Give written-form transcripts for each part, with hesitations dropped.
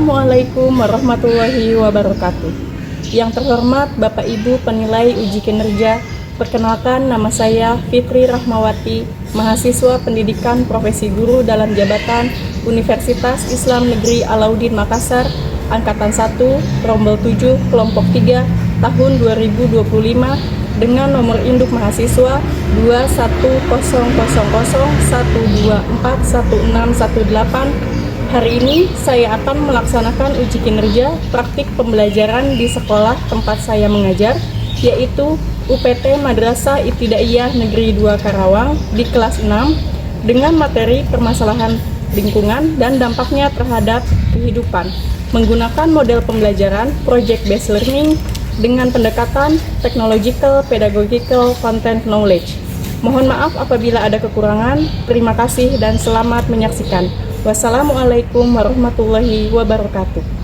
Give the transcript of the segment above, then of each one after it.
Assalamualaikum warahmatullahi wabarakatuh. Yang terhormat Bapak Ibu penilai uji kinerja, perkenalkan nama saya Fitri Rahmawati, mahasiswa pendidikan profesi guru dalam jabatan Universitas Islam Negeri Alauddin Makassar, Angkatan 1, Rombel 7, Kelompok 3, tahun 2025, dengan nomor induk mahasiswa 2100012416118. Hari ini saya akan melaksanakan uji kinerja praktik pembelajaran di sekolah tempat saya mengajar, yaitu UPT Madrasah Ibtidaiyah Negeri 2 Karawang di kelas 6 dengan materi permasalahan lingkungan dan dampaknya terhadap kehidupan, menggunakan model pembelajaran project based learning dengan pendekatan technological pedagogical content knowledge. Mohon maaf apabila ada kekurangan. Terima kasih dan selamat menyaksikan. Wassalamualaikum warahmatullahi wabarakatuh.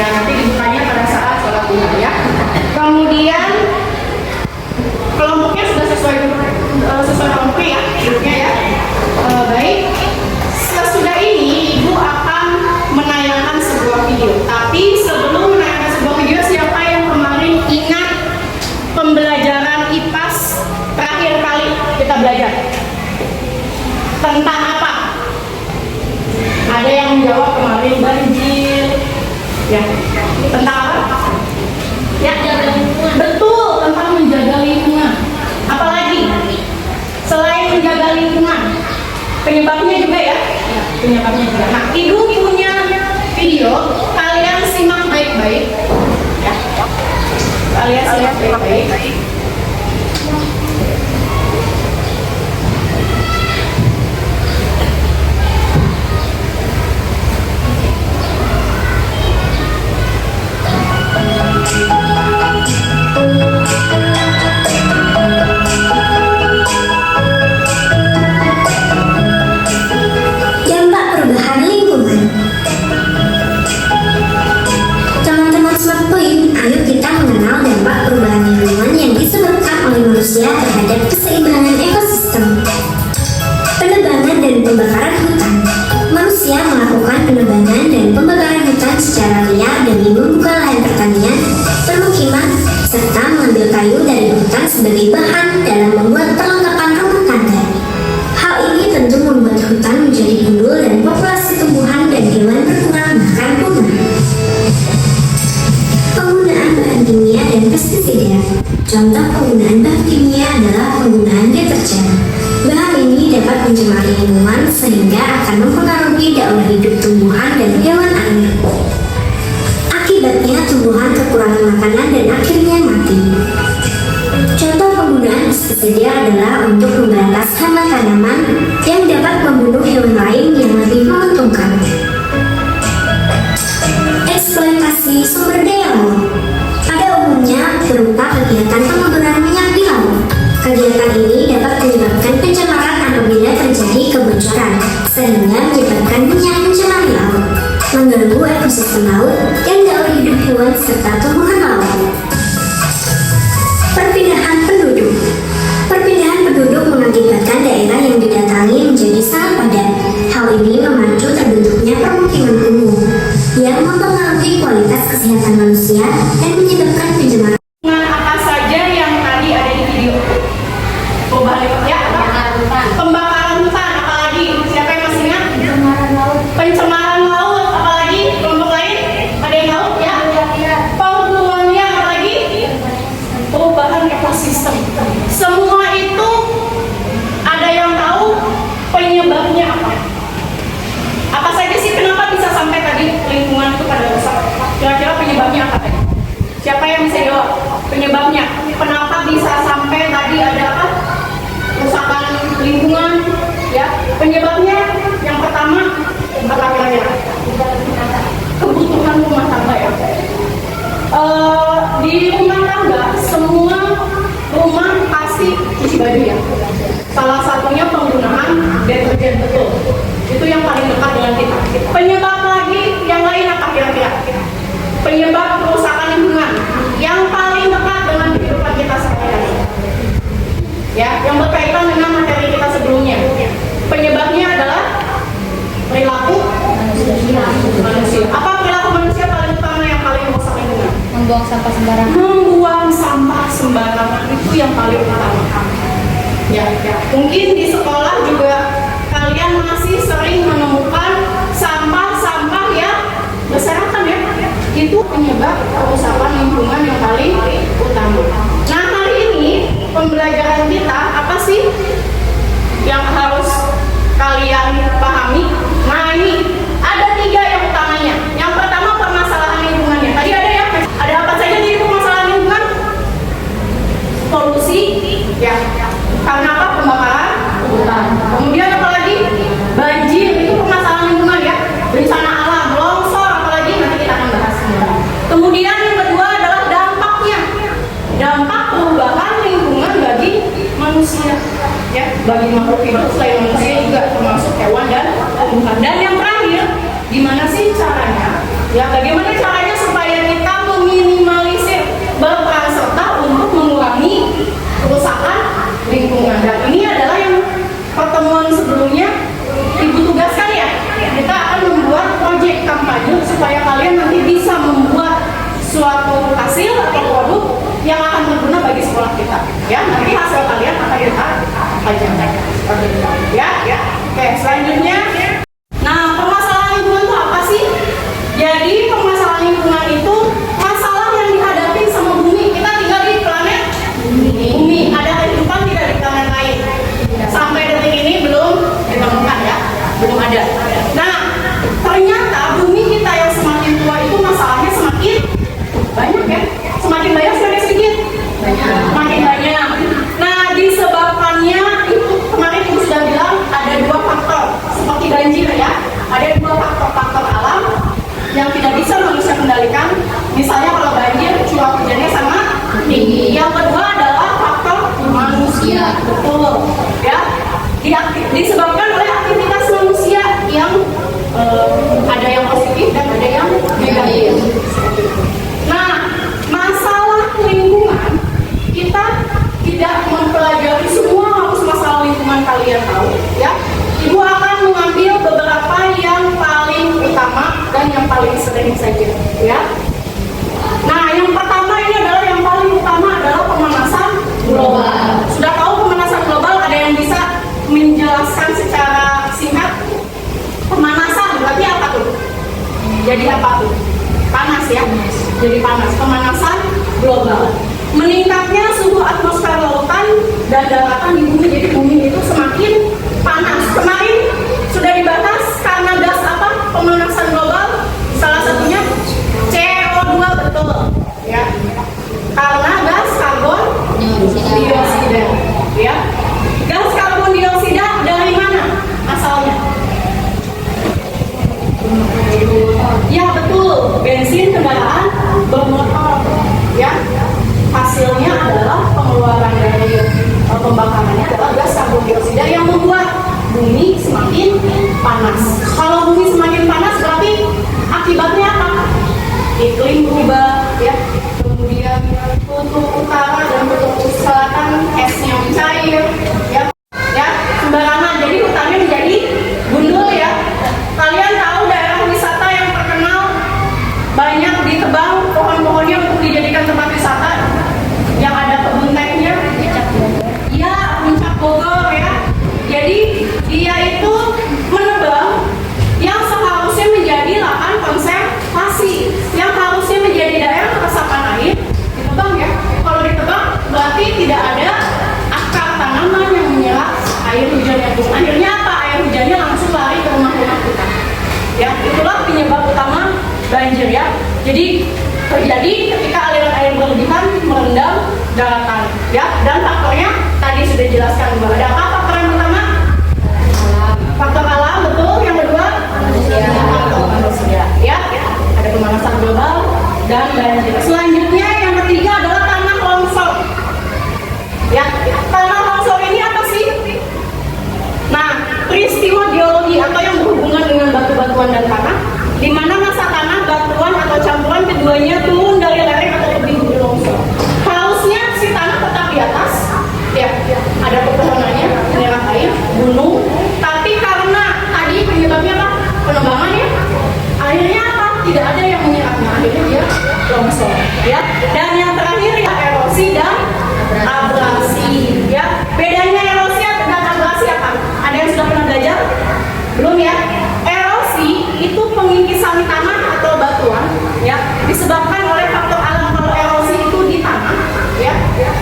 Ya, nanti dibukanya pada saat sholat duha ya. Kemudian kelompoknya sudah sesuai kelompoknya ya, grupnya ya. Baik. Sesudah ini Ibu akan menayangkan sebuah video. Tapi sebelum menayangkan sebuah video, siapa yang kemarin ingat pembelajaran IPAS terakhir kali kita belajar? Tentang apa? Ada yang menjawab kemarin banjir. Ya. Tentang apa? Ya, betul, tentang menjaga lingkungan. Apalagi? Selain menjaga lingkungan, penyebabnya juga ya? Ya, penyebabnya juga. Nah, Ibu punya video, kalian simak baik-baik. Ya. Kalian simak baik-baik. Dampak perubahan lingkungan. Teman-teman Smart Point, ayo kita mengenal dampak perubahan lingkungan yang disebabkan oleh manusia terhadap keseimbangan ekosistem. Penebangan dan pembakaran hutan. Manusia melakukan penebangan dan pembakaran hutan secara liar demi membuka lahan pertanian, permukiman, serta mengambil kayu dari hutan sebagai bahan dalam membuat perlengkapan rumah tangga. Hal ini tentu membuat hutan menjadi gundul dan populasi tumbuhan dan hewan berkurang bahkan punah. Penggunaan bahan kimia dan pestisida. Contoh penggunaan bahan kimia adalah penggunaan deterjen. Bahan ini dapat mencemari lingkungan sehingga akan mempengaruhi daur hidup tumbuhan dan hewan air. Akibatnya tumbuhan kekurangan makanan dan akhirnya mati. Contoh penggunaan pestisida adalah untuk memberantas hama tanaman yang dapat membunuh hewan lain yang lebih menguntungkan. Eksploitasi sumber daya laut. Pada umumnya berupa kegiatan pengeboran minyak di laut. Kegiatan ini dapat menyebabkan pencemaran apabila terjadi kebocoran, sehingga menyebabkan minyak mencemari laut, mengganggu ekosistem laut dan daur hidup hewan serta tumbuhan laut. Perpindahan penduduk. Perpindahan penduduk mengakibatkan daerah yang didatangi menjadi sangat padat. Hal ini memacu terbentuknya permukiman kumuh yang mempengaruhi kualitas kesehatan manusia dan menyebabkan pencemaran. Apa saja yang tadi ada di video? Perubahan ya, pembakaran hutan, apalagi? Siapa yang masih ingat? Pencemaran laut, apalagi? Kelompok lain? Ada yang laut ya? Penggunaan apalagi? Perubahan ekosistem. Semua itu ada yang tahu penyebabnya apa? Apa saja sih kenapa bisa sampai tadi lingkungan itu pada rusak? Kira-kira penyebabnya apa tadi? Siapa yang bisa jawab? Penyebabnya kenapa bisa sampai tadi ada apa? Kerusakan lingkungan, ya. Penyebabnya yang pertama apa kira-kira? Kebutuhan rumah tangga ya. Di rumah tangga semua rumah pasti cuci baju ya. Salah satunya penggunaan deterjen, betul. Itu yang paling dekat dengan kita. Penyebab lagi yang lain apa kira-kira? Penyebab kerusakan lingkungan yang paling dekat dengan kehidupan kita sehari-hari. Ya, yang berkaitan dengan materi kita sebelumnya. Penyebabnya adalah perilaku manusia. Apa perilaku manusia paling utama yang paling merusak lingkungan? Membuang sampah sembarangan. Membuang sampah sembarangan itu yang paling utama. Ya. Mungkin di sekolah juga kalian masih sering menemukan sampah-sampah yang berserakan ya. Itu penyebab kerusakan lingkungan yang paling utama. Nah, hari ini pembelajaran kita apa sih yang harus kalian pahami? Nah, ini ada 3 yang utamanya. Yang pertama permasalahan lingkungannya. Tadi ada ya? Ada apa saja di permasalahan lingkungan? Polusi, ya. Karena apa? Pembakaran hutan. Kemudian apa lagi? Banjir, itu permasalahan lingkungan ya. Bencana alam, longsor, apalagi nanti kita akan bahas semua. Kemudian yang kedua adalah dampaknya. Dampak perubahan lingkungan bagi manusia, ya, bagi makhluk hidup selain manusia juga termasuk hewan dan tumbuhan. Dan yang terakhir, gimana sih caranya? Ya, bagaimana caranya supaya saja. Ya, ya. Oke, selanjutnya. Nah, permasalahan lingkungan itu apa sih? Jadi permasalahan lingkungan itu masalah yang dihadapi sama bumi. Kita tinggal di planet bumi. Ada kehidupan tidak di planet lain? Sampai detik ini belum ditemukan ya, belum ada. Nah, ternyata bumi kita yang semakin tua itu masalahnya semakin banyak ya. Semakin banyak semakin sedikit. Semakin banyak. Nah, disebabkannya itu kemarin ibu sudah bilang ada dua faktor seperti banjir ya. Ada dua faktor alam yang tidak bisa manusia kendalikan. Misalnya kalau banjir curah hujannya sangat tinggi. Yang kedua adalah faktor manusia, betul ya. Disebabkan oleh aktivitas manusia yang ada yang positif dan ada yang negatif. Nah, masalah lingkungan kita tidak mempelajari semua harus masalah lingkungan kalian tahu ya. Ibu akan mengambil beberapa yang paling utama dan yang paling sering saja ya. Nah, yang pertama ini adalah yang paling utama adalah pemanasan global. Sudah tahu pemanasan global? Ada yang bisa menjelaskan secara singkat? Pemanasan berarti apa tuh? Jadi apa tuh? Panas ya? Jadi panas. Pemanasan global. Meningkatnya suhu atmosfer lautan dan daratan di bumi. Jadi bumi itu semakin panas. Kemarin sudah dibahas karena gas apa? Pemanasan global. Salah satunya CO2, betul ya. Karena gas karbon dioksida ya. Gas karbon dioksida dari mana asalnya? Ya betul, bensin kendaraan bermotor ya. Hasilnya adalah pengeluaran dari pembakarannya adalah gas karbon dioksida yang membuat bumi semakin panas. Kalau bumi semakin panas berarti akibatnya apa? Iklim berubah ya. Kemudian kutub utara dan kutub selatan esnya mencair ya. Ya, sembarangan. Jadi hutannya menjadi gundul ya. Kalian tahu daerah wisata yang terkenal banyak ditebang pohon-pohonnya untuk dijadikan tempat wisata yang ada kebun tehnya? Iya, Puncak Bogor ya. Jadi dia itu menebang yang seharusnya menjadi lahan konservasi, yang harusnya menjadi daerah resapan air, ditebang ya. Kalau ditebang berarti tidak ada akar tanaman yang menyerap air hujan yang turun. Akhirnya apa? Air hujannya langsung lari ke rumah-rumah kita. Ya, itulah penyebab utama banjir ya. Jadi terjadi ketika aliran air berlebihan merendam daratan ya. Dan faktornya tadi sudah jelaskan juga. Ada apa faktor yang pertama? Faktor alam, betul. Yang kedua faktor manusia ya. Ada pemanasan global dan banjir. Selanjutnya yang ketiga adalah tanah longsor ya. Tanah longsor ini apa sih? Nah, peristiwa geologi atau yang berhubungan dengan batu-batuan dan tanah, di mana masa tanah, batuan atau campuran keduanya turun dari lereng atau tebing gunung longsor. Harusnya si tanah tetap di atas, ya, ada pepohonannya, menyerap air, gunung. Tapi karena tadi penyebabnya apa? Penebangan ya. Akhirnya apa? Tidak ada yang menyerapnya. Akhirnya dia longsor, ya. Dan yang terakhir ya erosi dan abrasi, ya. Bedanya erosi dan abrasi apa? Ada yang sudah pernah belajar? Belum ya? Erosi itu pengikisan tanah atau batuan ya, disebabkan oleh faktor alam. Kalau erosi itu di tanah ya,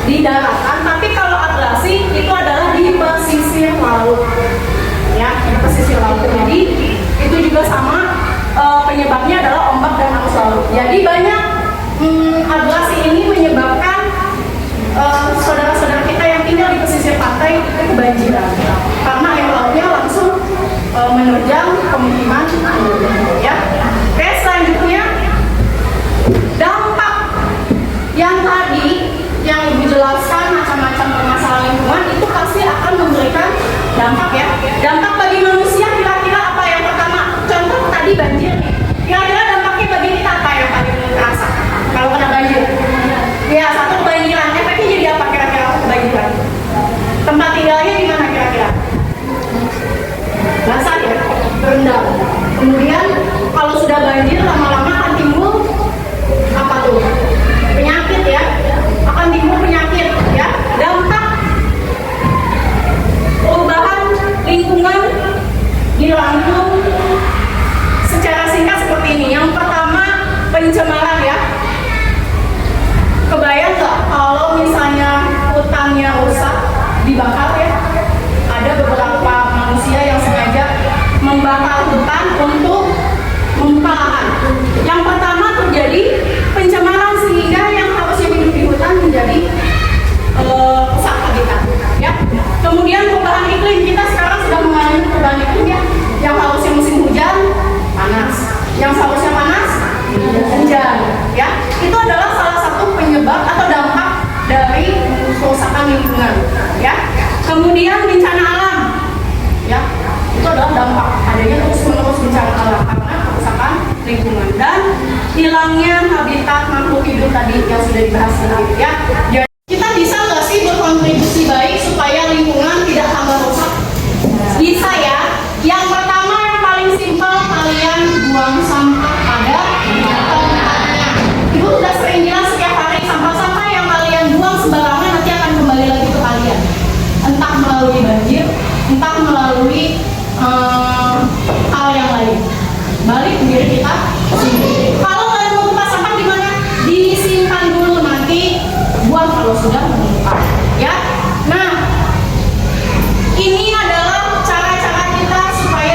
di daratan. Tapi kalau abrasi itu adalah di pesisir laut ya, di pesisir laut. Jadi itu juga sama, penyebabnya adalah ombak dan arus laut. Jadi banyak abrasi ini menyebabkan saudara-saudara kita yang tinggal di pesisir pantai itu kebanjiran karena air lautnya langsung menerjang pemukiman ya. Oke, selanjutnya dampak yang tadi yang Ibu jelaskan macam-macam permasalahan lingkungan itu pasti akan memberikan dampak ya. Dampak bagi manusia kira-kira apa yang pertama? Contoh tadi banjir nih. Kira-kira dampaknya bagi kita apa yang paling terasa kalau kena banjir? Ya, satu kebanjiran. Efeknya jadi apa kira-kira kebanjiran? Tempat tinggalnya di mana kira-kira? Basah ya, berendam. Kemudian kalau sudah banjir lama-lama akan timbul apa tuh? Penyakit ya, akan timbul penyakit ya. Dampak pencemaran ya. Kebayang nggak kalau misalnya hutannya rusak, dibakar ya? Ada beberapa manusia yang sengaja membakar hutan untuk membuka lahan. Yang pertama terjadi pencemaran sehingga yang harusnya hidup di hutan menjadi rusak habitat ya. Kemudian perubahan iklim, kita sekarang sudah mengalami perubahan iklim ya. Yang harusnya musim hujan panas, yang seharusnya panas hujan ya. Itu adalah salah satu penyebab atau dampak dari kerusakan lingkungan ya. Kemudian bencana alam ya, itu adalah dampak adanya terus-menerus bencana alam karena kerusakan lingkungan dan hilangnya habitat makhluk hidup tadi yang sudah dibahas tadi ya. Jadi kita bisa nggak sih berkontribusi baik supaya lingkungan tidak tambah rusak? Bisa ya. Yang pertama yang paling simpel, kalian buang sampah pada tempatnya. Ibu sudah sering bilang setiap hari sampah-sampah yang kalian buang sembarangan nanti akan kembali lagi ke kalian. Entah melalui banjir, entah melalui hal yang lain. Balik ke diri kita sendiri. Kalau kalian mau tempat sampah di mana? Disimpan dulu, nanti buang kalau sudah menumpah. Ya. Nah, ini adalah cara-cara kita supaya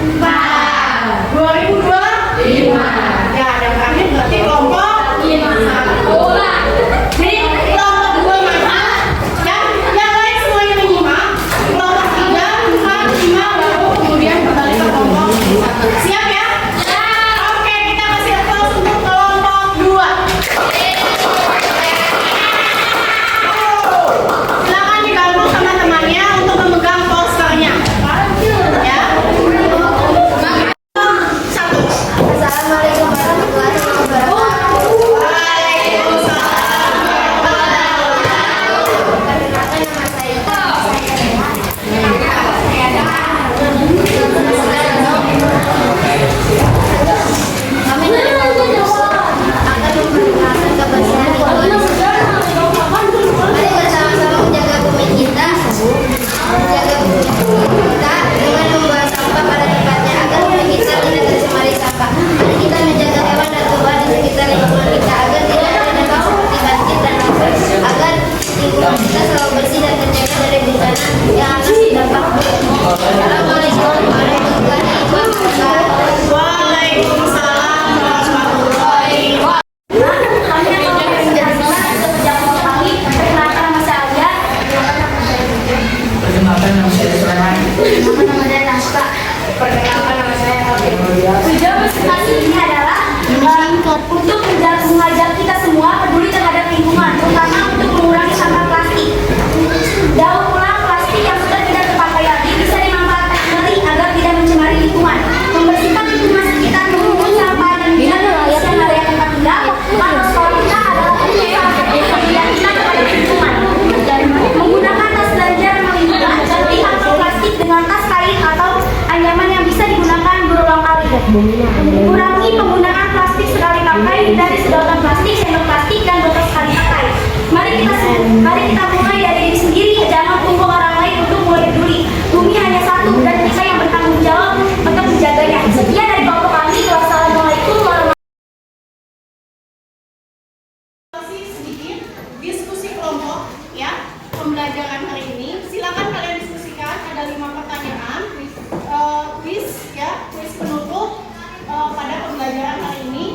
2002? 5. Ya, yang terakhir berarti kelompok 5. Jadi kelompok 2 mana? Yang lain semuanya menyimak. Kelompok 3, 4, 5 baru kemudian kembali ke kelompok 1. Siap ya? Oke, kita kasih aplaus untuk kelompok 2. Silakan dibantu sama temannya untuk memegang posternya. Ya. Satu. Assalamualaikum warahmatullahi wabarakatuh. Waalaikumsalam. Perkenalkan nama saya. Kami dari Indonesia akan memperkenalkan kebersihan lingkungan. Mari bersama-sama menjaga bumi kita, dengan membuang sampah pada tempatnya agar bumi kita tidak tercemari sampah. Mari kita menjaga hewan dan tumbuhan di sekitar lingkungan kita agar tidak ada dampak seperti banjir dan longsor, agar lingkungan kita selalu bersih dan terjaga dari bencana yang akan berdampak buruk. Assalamualaikum warahmatullahi wabarakatuh. Waalaikumsalam warahmatullahi wabarakatuh. Perkenalkan nama saya Alvin. Tujuan presentasi ini adalah untuk mengajak kita semua peduli terhadap lingkungan, terutama untuk mengurangi sampah plastik. Daur ulang plastik yang sudah tidak terpakai lagi bisa dimanfaatkan kembali agar tidak mencemari lingkungan. Membersihkan lingkungan sekitar, mengumpul sampah dan tidak membersihkan area tempat tinggal. Maka sekolah kita adalah untuk salah satu kepedulian kita terhadap lingkungan. Menggunakan tas belanja ramah lingkungan, ganti kantong plastik dengan tas kain atau anyaman yang bisa digunakan berulang kali. Kurangi penggunaan plastik sekali pakai dari sedotan plastik, sendok plastik, dan botol sekali pakai. Mari kita mulai dari diri sendiri, jangan tunggu orang lain untuk mulai peduli. Bumi hanya satu dan kita yang bertanggung jawab untuk menjaganya. Sekian dari kelompok kami. Wassalamualaikum warahmatullahi Masih sedikit diskusi kelompok ya pembelajaran hari ini. Silakan kalian diskusikan. Ada 5 pertanyaan. Kuis ya, kuis penutup pada pembelajaran hari ini.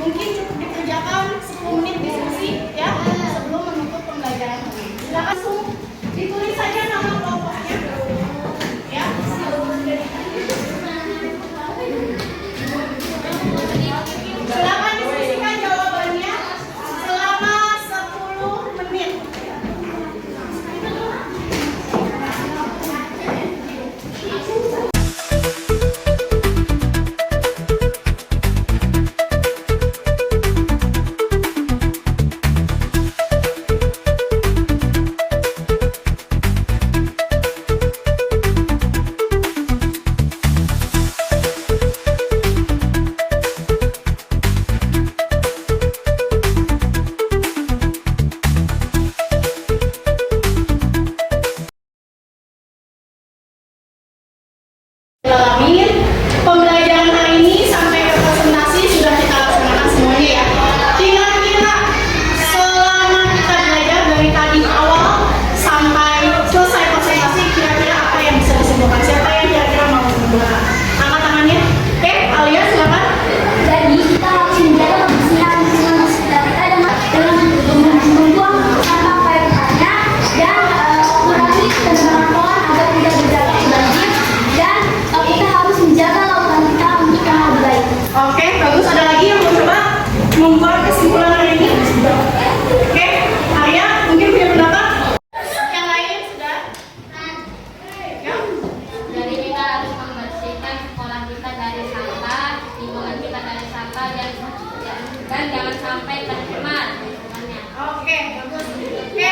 Mungkin cukup dikerjakan 10 menit diskusi ya sebelum menutup pembelajaran hari ini. Silakan langsung ditulis saja nama kelompoknya. Ya. Silakan diskusikan jawabannya selama 10 menit. Alamin pembelajaran hari ini sampai ke presentasi sudah kita laksanakan semuanya ya. Kira-kira selama kita belajar dari tadi awal sampai selesai presentasi, kira-kira apa yang bisa disimpulkan? Siapa yang kira-kira mau menyimpulkan? Angkat tangannya. Oke, Alia silakan. Jadi kita harus menjaga kebersihan lingkungan sekitar kita dengan membuang sampah pada tempatnya dan kurangi penebangan pohon agar tidak berdampak banjir, dan kita harus menjaga lautan kita untuk yang lebih baik. Oke, bagus. Ada lagi yang mau coba membuat kesimpulan hari ini? Oke, Arya mungkin punya pendapat? Yang lain sudah? Ya. Jadi kita harus membersihkan sekolah kita dari sampah, lingkungan kita dari sampah, dan jangan sampai tercemar lingkungannya. Oke, bagus. Oke,